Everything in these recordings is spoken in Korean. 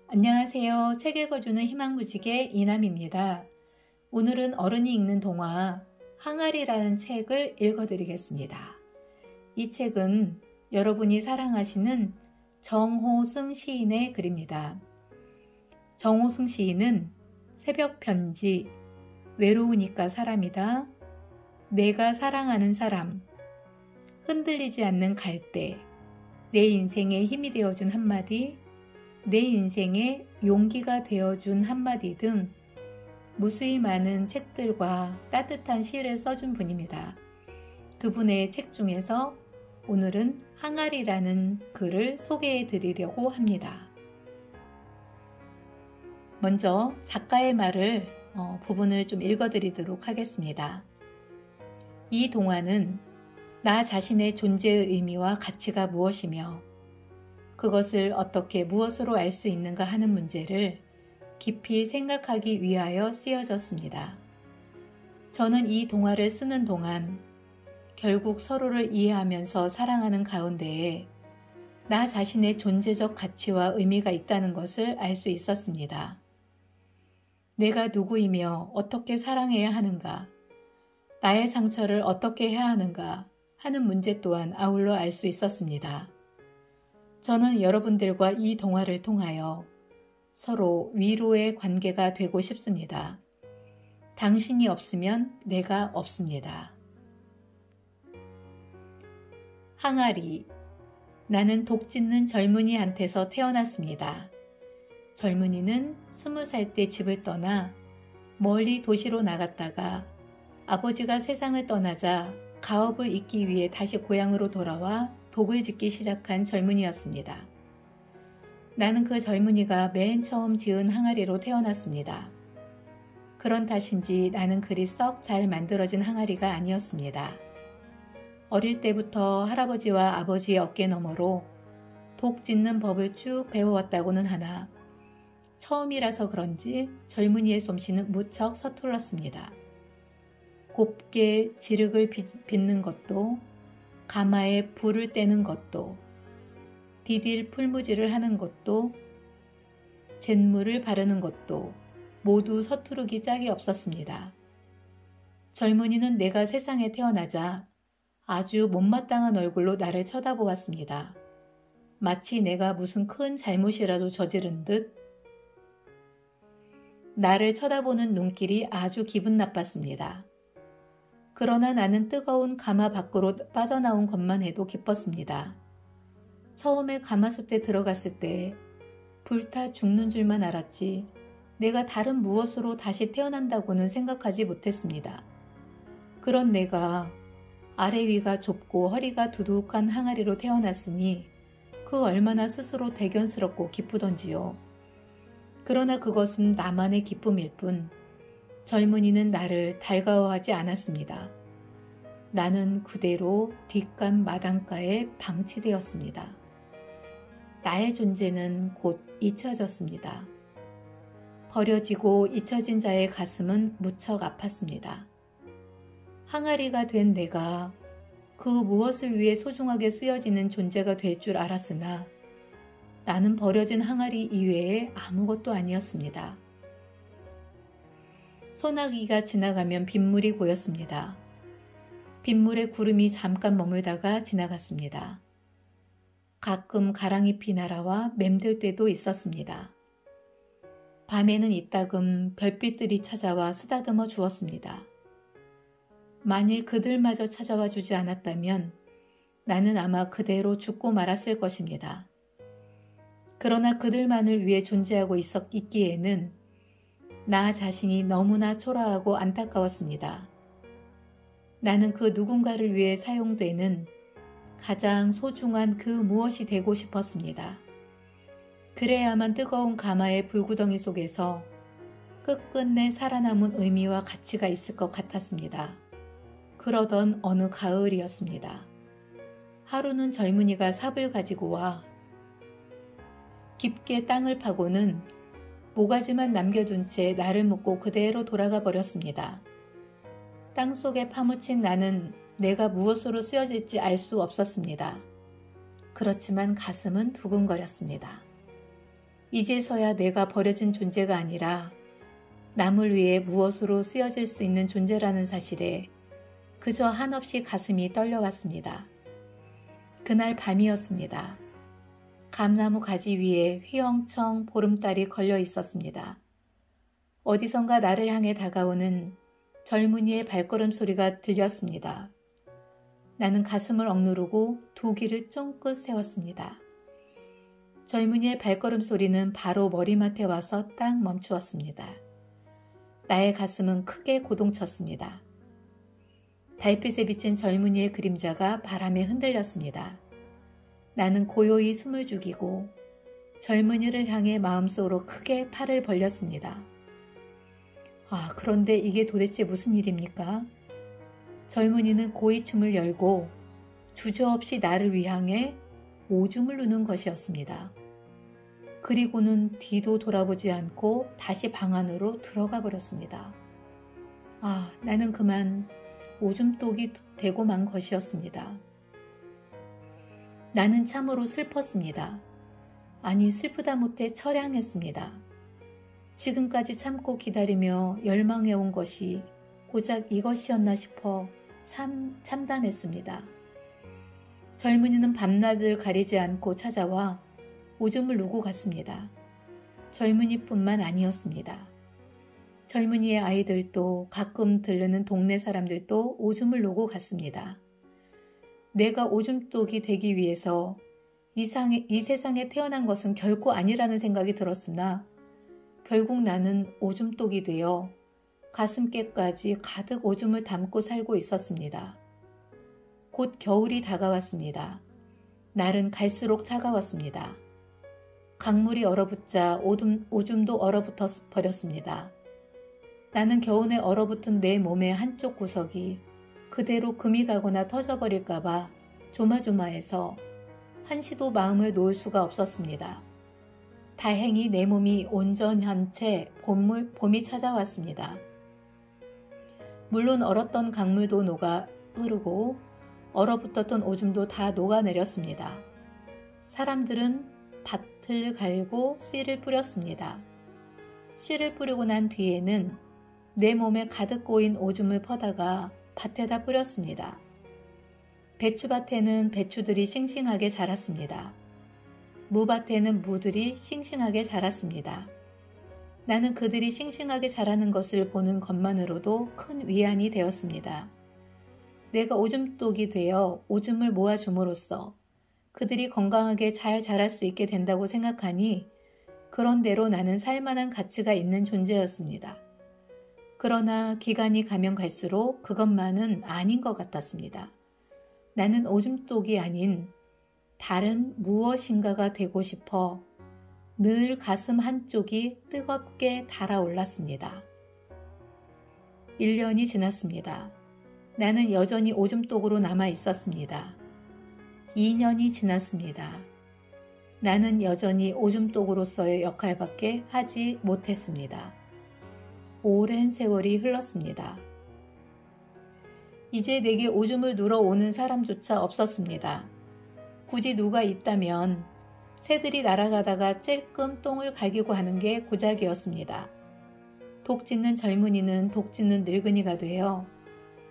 안녕하세요. 책 읽어주는 희망무지개 이남입니다. 오늘은 어른이 읽는 동화 항아리라는 책을 읽어드리겠습니다. 이 책은 여러분이 사랑하시는 정호승 시인의 글입니다. 정호승 시인은 새벽 편지, 외로우니까 사람이다, 내가 사랑하는 사람, 흔들리지 않는 갈대, 내 인생에 힘이 되어준 한마디, 내 인생에 용기가 되어준 한마디 등 무수히 많은 책들과 따뜻한 시를 써준 분입니다. 그분의 책 중에서 오늘은 항아리라는 글을 소개해 드리려고 합니다. 먼저 작가의 말을 부분을 좀 읽어드리도록 하겠습니다. 이 동화는 나 자신의 존재의 의미와 가치가 무엇이며 그것을 어떻게 무엇으로 알 수 있는가 하는 문제를 깊이 생각하기 위하여 쓰여졌습니다. 저는 이 동화를 쓰는 동안 결국 서로를 이해하면서 사랑하는 가운데에 나 자신의 존재적 가치와 의미가 있다는 것을 알 수 있었습니다. 내가 누구이며 어떻게 사랑해야 하는가, 나의 상처를 어떻게 해야 하는가 하는 문제 또한 아울러 알 수 있었습니다. 저는 여러분들과 이 동화를 통하여 서로 위로의 관계가 되고 싶습니다. 당신이 없으면 내가 없습니다. 항아리. 나는 독 찢는 젊은이한테서 태어났습니다. 젊은이는 20살 때 집을 떠나 멀리 도시로 나갔다가 아버지가 세상을 떠나자 가업을 잇기 위해 다시 고향으로 돌아와 독을 짓기 시작한 젊은이였습니다. 나는 그 젊은이가 맨 처음 지은 항아리로 태어났습니다. 그런 탓인지 나는 그리 썩 잘 만들어진 항아리가 아니었습니다. 어릴 때부터 할아버지와 아버지의 어깨 너머로 독 짓는 법을 쭉 배워왔다고는 하나 처음이라서 그런지 젊은이의 솜씨는 무척 서툴렀습니다. 곱게 지륵을 빚는 것도, 가마에 불을 떼는 것도, 디딜 풀무지를 하는 것도, 잿물을 바르는 것도 모두 서투르기 짝이 없었습니다. 젊은이는 내가 세상에 태어나자 아주 못마땅한 얼굴로 나를 쳐다보았습니다. 마치 내가 무슨 큰 잘못이라도 저지른 듯 나를 쳐다보는 눈길이 아주 기분 나빴습니다. 그러나 나는 뜨거운 가마 밖으로 빠져나온 것만 해도 기뻤습니다. 처음에 가마솥에 들어갔을 때 불타 죽는 줄만 알았지 내가 다른 무엇으로 다시 태어난다고는 생각하지 못했습니다. 그런 내가 아래 위가 좁고 허리가 두둑한 항아리로 태어났으니 그 얼마나 스스로 대견스럽고 기쁘던지요. 그러나 그것은 나만의 기쁨일 뿐 젊은이는 나를 달가워하지 않았습니다. 나는 그대로 뒷간 마당가에 방치되었습니다. 나의 존재는 곧 잊혀졌습니다. 버려지고 잊혀진 자의 가슴은 무척 아팠습니다. 항아리가 된 내가 그 무엇을 위해 소중하게 쓰여지는 존재가 될 줄 알았으나 나는 버려진 항아리 이외에 아무것도 아니었습니다. 소나기가 지나가면 빗물이 고였습니다. 빗물에 구름이 잠깐 머물다가 지나갔습니다. 가끔 가랑잎이 날아와 맴들 때도 있었습니다. 밤에는 이따금 별빛들이 찾아와 쓰다듬어 주었습니다. 만일 그들마저 찾아와 주지 않았다면 나는 아마 그대로 죽고 말았을 것입니다. 그러나 그들만을 위해 존재하고 있기에는 나 자신이 너무나 초라하고 안타까웠습니다. 나는 그 누군가를 위해 사용되는 가장 소중한 그 무엇이 되고 싶었습니다. 그래야만 뜨거운 가마의 불구덩이 속에서 끝끝내 살아남은 의미와 가치가 있을 것 같았습니다. 그러던 어느 가을이었습니다. 하루는 젊은이가 삽을 가지고 와 깊게 땅을 파고는 모가지만 남겨둔 채 나를 묻고 그대로 돌아가 버렸습니다. 땅속에 파묻힌 나는 내가 무엇으로 쓰여질지 알 수 없었습니다. 그렇지만 가슴은 두근거렸습니다. 이제서야 내가 버려진 존재가 아니라 남을 위해 무엇으로 쓰여질 수 있는 존재라는 사실에 그저 한없이 가슴이 떨려왔습니다. 그날 밤이었습니다. 감나무 가지 위에 휘영청 보름달이 걸려 있었습니다. 어디선가 나를 향해 다가오는 젊은이의 발걸음 소리가 들렸습니다. 나는 가슴을 억누르고 두 귀를 쫑긋 세웠습니다. 젊은이의 발걸음 소리는 바로 머리맡에 와서 딱 멈추었습니다. 나의 가슴은 크게 고동쳤습니다. 달빛에 비친 젊은이의 그림자가 바람에 흔들렸습니다. 나는 고요히 숨을 죽이고 젊은이를 향해 마음속으로 크게 팔을 벌렸습니다. 그런데 이게 도대체 무슨 일입니까? 젊은이는 고이 춤을 열고 주저없이 나를 위향해 오줌을 누는 것이었습니다. 그리고는 뒤도 돌아보지 않고 다시 방 안으로 들어가 버렸습니다. 나는 그만 오줌독이 되고 만 것이었습니다. 나는 참으로 슬펐습니다. 아니, 슬프다 못해 처량했습니다. 지금까지 참고 기다리며 열망해온 것이 고작 이것이었나 싶어 참담했습니다. 젊은이는 밤낮을 가리지 않고 찾아와 오줌을 누고 갔습니다. 젊은이뿐만 아니었습니다. 젊은이의 아이들도 가끔 들르는 동네 사람들도 오줌을 누고 갔습니다. 내가 오줌독이 되기 위해서 이 세상에 태어난 것은 결코 아니라는 생각이 들었으나 결국 나는 오줌독이 되어 가슴께까지 가득 오줌을 담고 살고 있었습니다. 곧 겨울이 다가왔습니다. 날은 갈수록 차가웠습니다. 강물이 얼어붙자 오줌도 얼어붙어 버렸습니다. 나는 겨우내 얼어붙은 내 몸의 한쪽 구석이 그대로 금이 가거나 터져버릴까봐 조마조마해서 한시도 마음을 놓을 수가 없었습니다. 다행히 내 몸이 온전한 채 봄이 찾아왔습니다. 물론 얼었던 강물도 녹아 흐르고 얼어붙었던 오줌도 다 녹아내렸습니다. 사람들은 밭을 갈고 씨를 뿌렸습니다. 씨를 뿌리고 난 뒤에는 내 몸에 가득 고인 오줌을 퍼다가 밭에다 뿌렸습니다. 배추밭에는 배추들이 싱싱하게 자랐습니다. 무밭에는 무들이 싱싱하게 자랐습니다. 나는 그들이 싱싱하게 자라는 것을 보는 것만으로도 큰 위안이 되었습니다. 내가 오줌독이 되어 오줌을 모아줌으로써 그들이 건강하게 잘 자랄 수 있게 된다고 생각하니 그런대로 나는 살만한 가치가 있는 존재였습니다. 그러나 기간이 가면 갈수록 그것만은 아닌 것 같았습니다. 나는 오줌독이 아닌 다른 무엇인가가 되고 싶어 늘 가슴 한쪽이 뜨겁게 달아올랐습니다. 1년이 지났습니다. 나는 여전히 오줌독으로 남아 있었습니다. 2년이 지났습니다. 나는 여전히 오줌독으로서의 역할밖에 하지 못했습니다. 오랜 세월이 흘렀습니다. 이제 내게 오줌을 누러 오는 사람조차 없었습니다. 굳이 누가 있다면 새들이 날아가다가 찔끔 똥을 갈기고 하는 게 고작이었습니다. 독 짖는 젊은이는 독 짖는 늙은이가 되어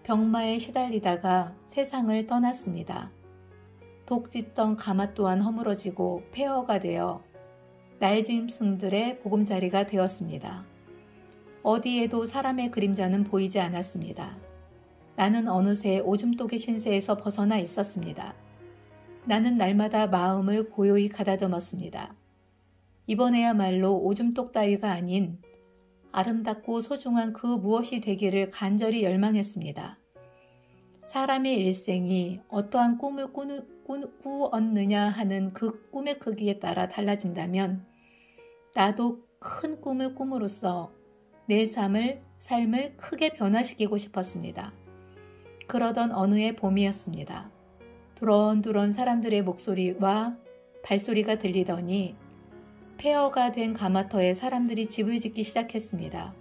병마에 시달리다가 세상을 떠났습니다. 독 짖던 가마 또한 허물어지고 폐허가 되어 날짐승들의 보금자리가 되었습니다. 어디에도 사람의 그림자는 보이지 않았습니다. 나는 어느새 오줌독의 신세에서 벗어나 있었습니다. 나는 날마다 마음을 고요히 가다듬었습니다. 이번에야말로 오줌독 따위가 아닌 아름답고 소중한 그 무엇이 되기를 간절히 열망했습니다. 사람의 일생이 어떠한 꿈을 꾸었느냐 하는 그 꿈의 크기에 따라 달라진다면 나도 큰 꿈을 꿈으로써 내 삶을 크게 변화시키고 싶었습니다. 그러던 어느 해 봄이었습니다. 두런두런 사람들의 목소리와 발소리가 들리더니 폐허가 된 가마터에 사람들이 집을 짓기 시작했습니다.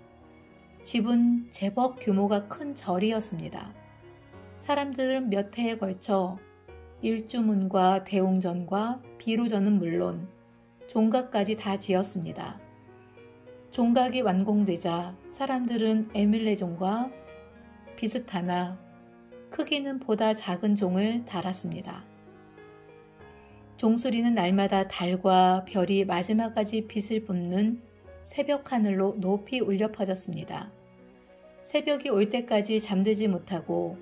집은 제법 규모가 큰 절이었습니다. 사람들은 몇 해에 걸쳐 일주문과 대웅전과 비로전은 물론 종각까지 다 지었습니다. 종각이 완공되자 사람들은 에밀레종과 비슷하나 크기는 보다 작은 종을 달았습니다. 종소리는 날마다 달과 별이 마지막까지 빛을 뿜는 새벽 하늘로 높이 울려 퍼졌습니다. 새벽이 올 때까지 잠들지 못하고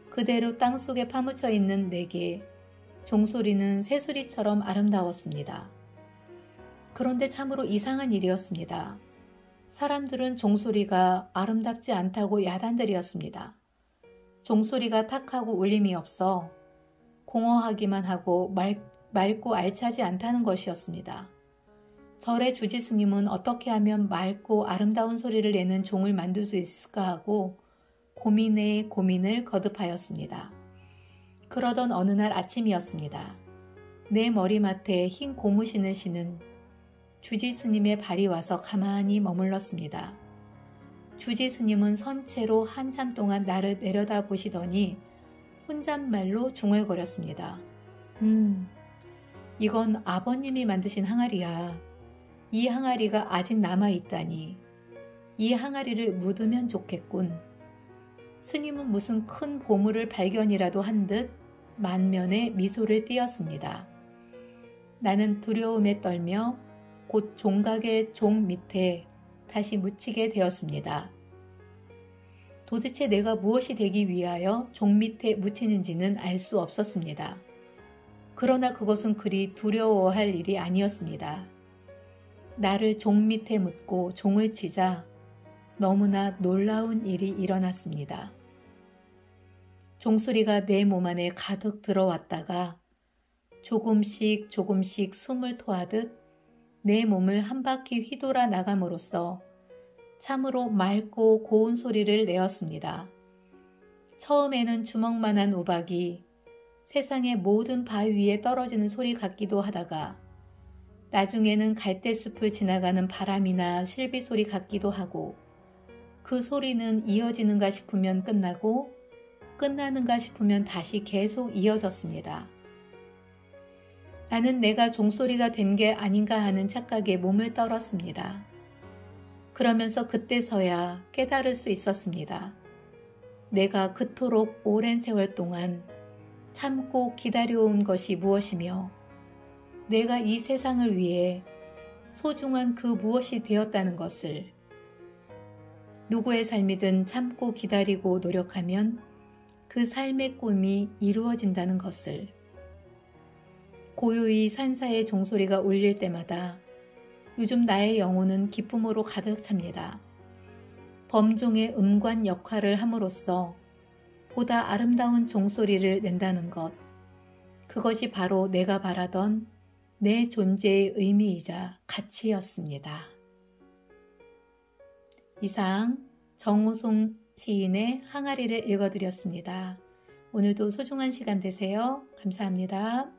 그대로 땅속에 파묻혀 있는 내게 종소리는 새소리처럼 아름다웠습니다. 그런데 참으로 이상한 일이었습니다. 사람들은 종소리가 아름답지 않다고 야단들이었습니다. 종소리가 탁하고 울림이 없어 공허하기만 하고 맑고 알차지 않다는 것이었습니다. 절의 주지 스님은 어떻게 하면 맑고 아름다운 소리를 내는 종을 만들 수 있을까 하고 고민에 고민을 거듭하였습니다. 그러던 어느 날 아침이었습니다. 내 머리맡에 흰 고무신을 신은 주지 스님의 발이 와서 가만히 머물렀습니다. 주지 스님은 선체로 한참 동안 나를 내려다 보시더니 혼잣말로 중얼거렸습니다. 이건 아버님이 만드신 항아리야. 이 항아리가 아직 남아있다니. 이 항아리를 묻으면 좋겠군. 스님은 무슨 큰 보물을 발견이라도 한 듯 만면에 미소를 띄었습니다. 나는 두려움에 떨며 곧 종각의 종 밑에 다시 묻히게 되었습니다. 도대체 내가 무엇이 되기 위하여 종 밑에 묻히는지는 알 수 없었습니다. 그러나 그것은 그리 두려워할 일이 아니었습니다. 나를 종 밑에 묻고 종을 치자 너무나 놀라운 일이 일어났습니다. 종소리가 내 몸 안에 가득 들어왔다가 조금씩 숨을 토하듯 내 몸을 한 바퀴 휘돌아 나감으로써 참으로 맑고 고운 소리를 내었습니다. 처음에는 주먹만한 우박이 세상의 모든 바위 위에 떨어지는 소리 같기도 하다가 나중에는 갈대숲을 지나가는 바람이나 실비 소리 같기도 하고 그 소리는 이어지는가 싶으면 끝나고 끝나는가 싶으면 다시 계속 이어졌습니다. 나는 내가 종소리가 된 게 아닌가 하는 착각에 몸을 떨었습니다. 그러면서 그때서야 깨달을 수 있었습니다. 내가 그토록 오랜 세월 동안 참고 기다려온 것이 무엇이며 내가 이 세상을 위해 소중한 그 무엇이 되었다는 것을. 누구의 삶이든 참고 기다리고 노력하면 그 삶의 꿈이 이루어진다는 것을. 고요히 산사의 종소리가 울릴 때마다 요즘 나의 영혼은 기쁨으로 가득 찹니다. 범종의 음관 역할을 함으로써 보다 아름다운 종소리를 낸다는 것. 그것이 바로 내가 바라던 내 존재의 의미이자 가치였습니다. 이상 정호송 시인의 항아리를 읽어드렸습니다. 오늘도 소중한 시간 되세요. 감사합니다.